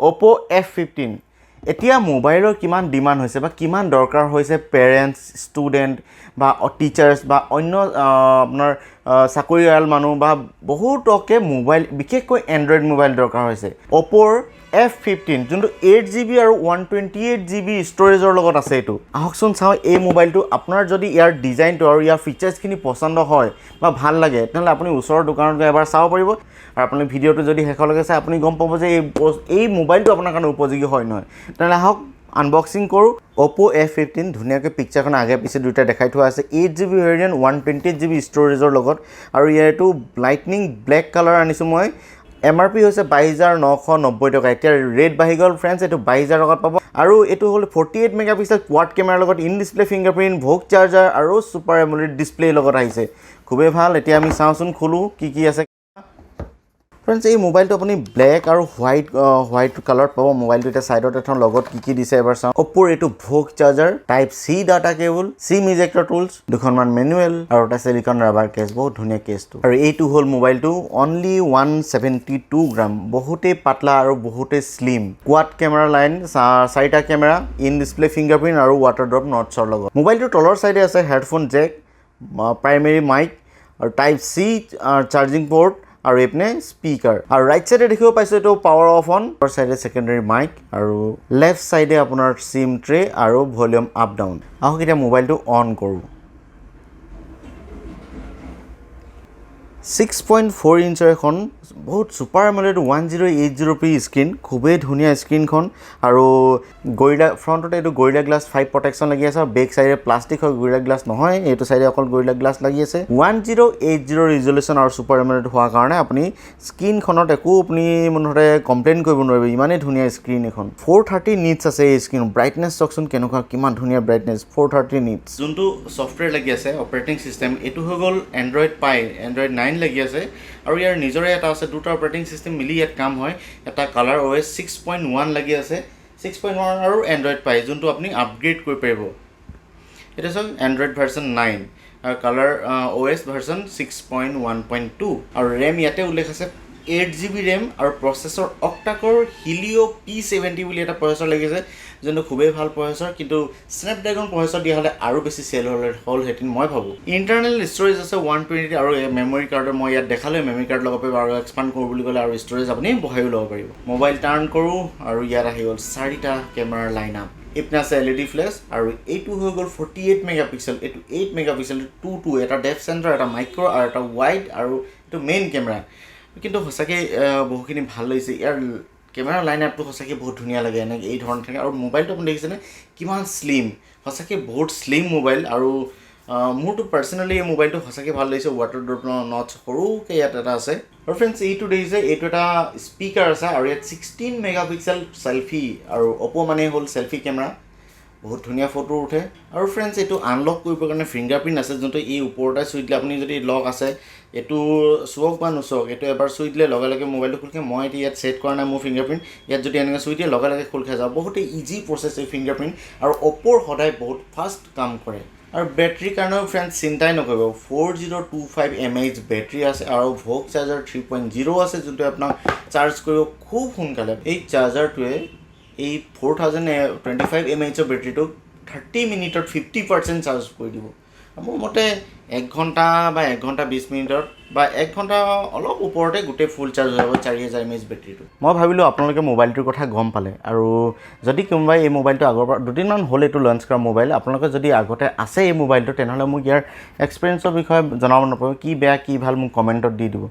Oppo F15 এতিয়া মোবাইলৰ কিমান ডিমান্ড হৈছে বা কিমান দৰকাৰ হৈছে পেৰেন্টস ষ্টুডেন্ট বা টিচাৰ্স বা অন্য আপোনাৰ চাকৰিয়াল মানুহ বা বহুতকে মোবাইল বিশেষকৈ এন্ড্ৰইড মোবাইল দৰকাৰ হৈছে Oppo F15 যোনটো 8GB আৰু 128GB ষ্টৰেজৰ লগত আছে এটো আহকচোন চাও এই মোবাইলটো আপোনাৰ যদি ইয়াৰ ডিজাইনটো আৰু ইয়াৰ ফিচাৰ্স খিনি পছন্দ হয় বা ভাল লাগে তেনলে আপুনি ওচৰৰ দোকানত গৈ এবাৰ চাও পাৰিব আৰু আপুনি ভিডিওটো যদি হেকলৈকে চাই আপুনি গম পাব যে এই মোবাইলটো আপোনাৰ কাৰণে উপযোগী হয় নহয় তেনলে আহক আনবক্সিং কৰো Oppo F15 ধুনিয়াকৈ পিকচাৰখন আগে পিছে দুটা দেখাই থোৱা আছে 8GB ভেৰিয়েন্ট 128GB ষ্টৰেজৰ লগত আৰু ইয়াৰটো লাইটনিং ব্ল্যাক কালাৰ আনিছো মই MRP হৈছে 22990 টকা এতিয়া ৰেট বাহি গল फ्रेंड्स এটো 22000 টকাত পাব আৰু এটো হল 48 মেগাপিক্সেল কোৱাড ক্যামেৰাৰ লগত in display fingerprint VOOC charger আৰু সুপাৰ AMOLED ডিসপ্লে লগত আহিছে খুবেই ভাল এতিয়া আমি চাওচোন খুলু কি আছে फ्रेंड्स এই মোবাইলটো আপুনি ব্ল্যাক আৰু হোয়াইট কালাৰ পাবো মোবাইলটো এটা সাইডত এখন লগত কি দিছে এবাৰ চাও Oppo এটো VOOC charger type C data cable SIM ejector tools দুখনমান ম্যানুৱেল আৰু এটা সিলিকন ৰাবাৰ কেস বহুত ধুনীয়া কেসটো আৰু এইটো হল মোবাইলটো অনলি 172 গ্ৰাম বহুতে পাতলা আৰু বহুতে স্লিম কোৱাড ক্যামেৰা লাইন চাৰিটা ক্যামেৰা ইন ডিসপ্লে ফিংগাৰপ্ৰিন্ট আৰু ওয়াটাৰ ড্ৰপ নটছৰ লগত মোবাইলটো তলৰ সাইডে আছে হেডফোন জেক প্ৰাইমেৰী মাইক আৰু টাইপ C চাৰ্জিং পোৰ্ট আৰু এপনে স্পিকাৰ আৰু ৰাইট সাইডে দেখিব পাইছো এটো পাৱাৰ অফ অন আৰু সাইডে সেকেন্ডাৰী মাইক আৰু লেফট সাইডে আপোনাৰ সিম ট্ৰে আৰু ভলিউম আপ ডাউন আহক এটা মোবাইলটো অন কৰো 6.4 ইঞ্চৰ এখন বহুত সুপাৰ AMOLED 1080p স্ক্ৰিন খুবেই ধুনীয়া স্ক্ৰিনখন আৰু গৰিলা ফ্ৰন্টতে এটো গৰিলা গ্লাস 5 প্ৰটেকচন লাগি আছে বেক সাইডে প্লাষ্টিক হয় গৰিলা গ্লাস নহয় এটো সাইডে অকল গৰিলা গ্লাস লাগি আছে 1080 ৰিজল্যুশন আৰু সুপাৰ AMOLED হোৱা কাৰণে আপুনি স্ক্ৰিনখনত একো আপুনি মনৰে কমপ্লেইন কৰিব নোৱাৰিব ইমানে ধুনীয়া স্ক্ৰিন এখন 430 নিটস আছে এই স্ক্ৰিন ব্ৰাইটনেস চকচোন কেনেকুৱা কিমান ধুনীয়া ব্ৰাইটনেস 430 নিটস যোনটো সফটওয়্যাৰ লাগি আছে অপাৰেটিং সিস্টেম এটো হৈ গল এন্ড্ৰইড পাই এন্ড্ৰইড 9 লাগি আছে আৰু ইয়াৰ নিজৰে এটা আছে দুটা অপাৰেটিং সিস্টেম মিলি ইয়াত কাম হয় এটা কালাৰ OS 6.1 লাগি আছে 6.1 আৰু এন্ড্ৰইড পাই যোনটো আপুনি আপগ্ৰেড কৰি পাৰিব এটা আছে এন্ড্ৰইড ভাৰ্সন 9 আৰু কালাৰ OS ভাৰ্সন 6.1.2 আৰু RAM ইয়াতে উল্লেখ আছে 8GB RAM আৰু প্ৰসেসৰ অক্টা-কোৰ Helio P70 বুলি এটা প্ৰসেসৰ লাগিছে যোনটো খুবেই ভাল প্ৰসেসৰ কিন্তু স্ন্যাপড্ৰাগন প্ৰসেসৰ দিয়া হলে আৰু বেছি সেল হল হেতিন মই ভাবো ইন্টাৰনাল ষ্টৰেজ আছে 120 আৰু মেমৰি কাৰ্ডৰ মই ইয়াত দেখালে মেমৰি কাৰ্ড লগাব পাৰিব আৰু এক্সপান্ড কৰো বুলি কলে আৰু ষ্টৰেজ আপুনি বহাইও লব পাৰিব মোবাইল টাৰ্ন কৰো আৰু ইয়াত আহি গল চাৰিটা ক্যামেৰাৰ লাইনআপ এপনা আছে LED ফ্ল্যাশ আৰু এইটো হৈ গল 48 মেগাপিক্সেল এটো 8 মেগাপিক্সেল 2 এটা ডেপথ সেন্সৰ এটা মাইক্ৰো আৰু এটা ওয়াইড আৰু এটো মেইন ক্যামেৰা কিন্তু হসাকে বহুখিনি ভাল লাগিছে ইয়াৰ ক্যামেৰা লাইনআপটো হসাকে বহুত ধুনীয়া লাগে এনে এই ধৰণ থাকে আৰু মোবাইলটো আপুনি দেখিছেনে কিমান স্লিম হসাকে বহুত স্লিম মোবাইল আৰু মোৰটো পাৰ্সোনালি এই মোবাইলটো হসাকে ভাল লাগিছে ওয়াটাৰ ড্ৰপ নটছ সৰুকে ইয়াত এটা আছে আৰু फ्रेंड्स এইটো দেখিছে এইটো এটা স্পিকাৰ আছে আৰু ইয়াত 16 মেগাপিক্সেল সেলফি আৰু Oppo মানে হল সেলফি ক্যামেৰা বহুত ধুনীয়া ফটো উঠে আৰু फ्रेंड्स এটো আনলক কৰিবৰ কাৰণে ফিংগাৰপ্ৰিন্ট আছে যোনটো এই ওপৰটা চুই দিলে আপুনি যদি লক আছে এটো সুক বা নুসক এটো এবাৰ চুই দিলে লগে লগে মোবাইলটো খুলকে মই এটি ইয়াত সেট কৰা নাই মোৰ ফিংগাৰপ্ৰিন্ট ইয়াত যদি এনেকৈ চুই দিয়ে লগে লগে খুলকে যাব বহুত ইজি প্ৰসেস এই ফিংগাৰপ্ৰিন্ট আৰু Oppo সদায় বহুত ফাষ্ট কাম কৰে আৰু ব্যাটাৰী কাৰণে फ्रेंड्स চিন্তাই নকৰিব 4025 mAh ব্যাটাৰী আছে আৰু VOOC চাৰ্জাৰ 3.0 আছে যোনটো আপোনাক চাৰ্জ কৰিব খুব সোনকালে এই চাৰ্জাৰটোৱে এই 4025 mAh ব্যাটাৰীটো 30 মিনিটত 50% চাৰ্জ কৰি দিব মোৰ মতে 1 ঘন্টা বা 1 ঘন্টা 20 মিনিটত বা 1 ঘন্টা অলপ ওপৰতে গুটে ফুল চাৰ্জ হৈ যাব 4000 mAh ব্যাটাৰীটো মই ভাবিলো আপোনালোকে মোবাইলটোৰ কথা গম পালে আৰু যদি কোনবাই এই মোবাইলটো আগৰ দুদিনমান হল এটো লঞ্চ কৰা মোবাইল আপোনালোকে যদি আগতে আছে এই মোবাইলটো তেনেহলে মোক ইয়াৰ এক্সপেৰিয়েন্সৰ বিষয়ে জনাব নাপাব কি বেয়া কি ভাল মোক কমেন্টত দি দিব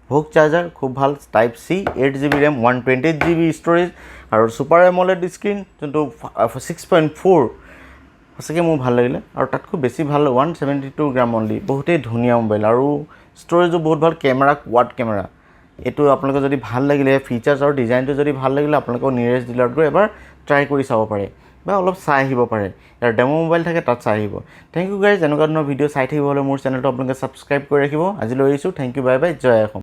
VOOC চাৰ্জাৰ খুব ভাল type C 8GB RAM 128GB storage আৰু সুপাৰ AMOLED স্ক্ৰিন যোনটো 6.4 হসকে মোৰ ভাল লাগিলে আৰু তাতকৈ বেছি ভাল 172 গ্ৰাম অনলি বহুতেই ধুনীয়া মোবাইল আৰু ষ্টৰেজও বহুত ভাল ক্যামেৰা কোৱাড ক্যামেৰা এটো আপোনালোকে যদি ভাল লাগিলে ফিচাৰ্স আৰু ডিজাইনটো যদি ভাল লাগিলে আপোনালোকে নিয়াৰেষ্ট ডিলাৰত গৈ এবাৰ ট্ৰাই কৰি চাব পাৰে বা অলপ চাই আহিব পাৰে ইয়াৰ ডেমো মোবাইল থাকে তাত চাই আহিব থ্যাংক ইউ গাইজ এনেকুৱা ধৰণৰ ভিডিও চাই থাকিব হলে মোৰ চেনেলটো আপোনালোকে সাবস্ক্ৰাইব কৰি ৰাখিব আজিলৈ এৰিছো থ্যাংক ইউ বাই বাই জয় অসম